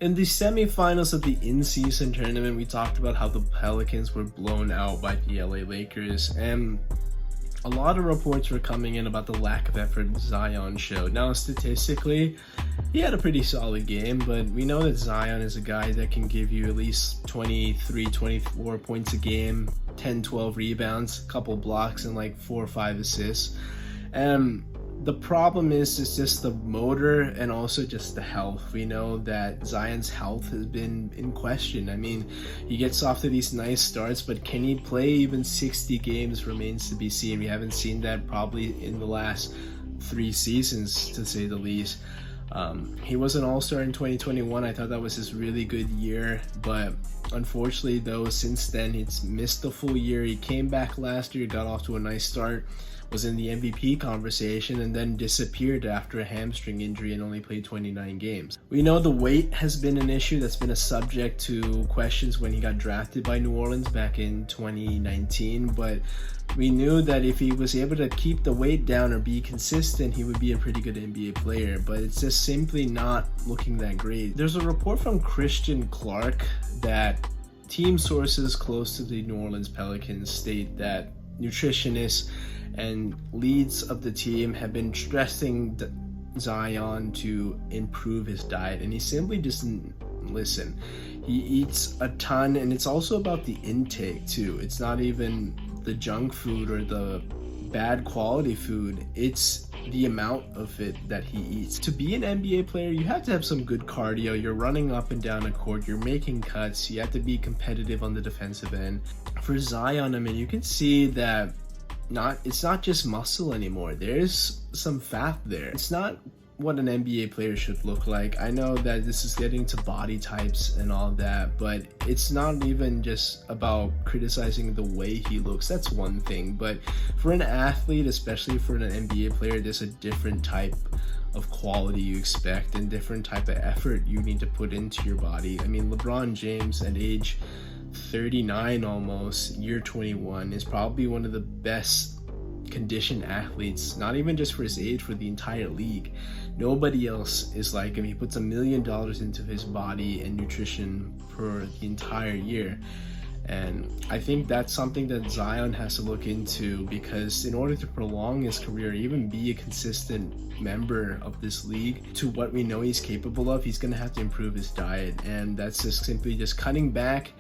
In the semifinals of the in-season tournament, we talked about how the Pelicans were blown out by the LA Lakers, and a lot of reports were coming in about the lack of effort Zion showed. Now, statistically, he had a pretty solid game, but we know that Zion is a guy that can give you at least 23, 24 points a game, 10, 12 rebounds, a couple blocks, and like 4 or 5 assists. And the problem is just the motor and also just the health. We know that Zion's health has been in question. I mean, he gets off to these nice starts, but can he play even 60 games remains to be seen. We haven't seen that probably in the last 3 seasons, to say the least. He was an all-star in 2021. I thought that was his really good year, but unfortunately though, since then he's missed the full year. He came back last year, got off to a nice start, was in the MVP conversation, and then disappeared after a hamstring injury and only played 29 games. We know the weight has been an issue that's been a subject to questions when he got drafted by New Orleans back in 2019, but we knew that if he was able to keep the weight down or be consistent, he would be a pretty good NBA player, but it's just simply not looking that great. There's a report from Christian Clark that team sources close to the New Orleans Pelicans state that nutritionists and leads of the team have been stressing Zion to improve his diet, and he simply doesn't listen. He eats a ton, and it's also about the intake too. It's not even the junk food or the bad quality food, it's the amount of it that he eats. To be an NBA player, you have to have some good cardio. You're running up and down a court, you're making cuts, you have to be competitive on the defensive end. For Zion, I mean, you can see that it's not just muscle anymore. There's some fat there. It's not what an NBA player should look like. I know that this is getting to body types and all that, but it's not even just about criticizing the way he looks. That's one thing, but for an athlete, especially for an NBA player, there's a different type of quality you expect and different type of effort you need to put into your body. I mean, LeBron James at age 39 almost, year 21, is probably one of the best conditioned athletes, not even just for his age, for the entire league. Nobody else is like him. He puts $1 million into his body and nutrition for the entire year. And I think that's something that Zion has to look into, because in order to prolong his career, even be a consistent member of this league to what we know he's capable of, he's going to have to improve his diet. And that's just simply just cutting back.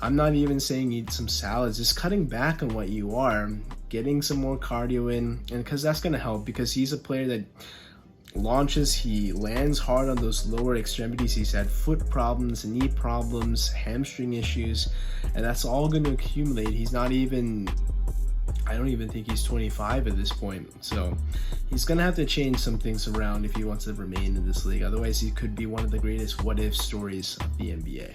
I'm not even saying eat some salads, just cutting back on what you are, getting some more cardio in, and because that's going to help, because he's a player that launches, he lands hard on those lower extremities. He's had foot problems, knee problems, hamstring issues, and that's all going to accumulate. He's not even, I don't even think he's 25 at this point, so he's going to have to change some things around if he wants to remain in this league. Otherwise, he could be one of the greatest what-if stories of the NBA.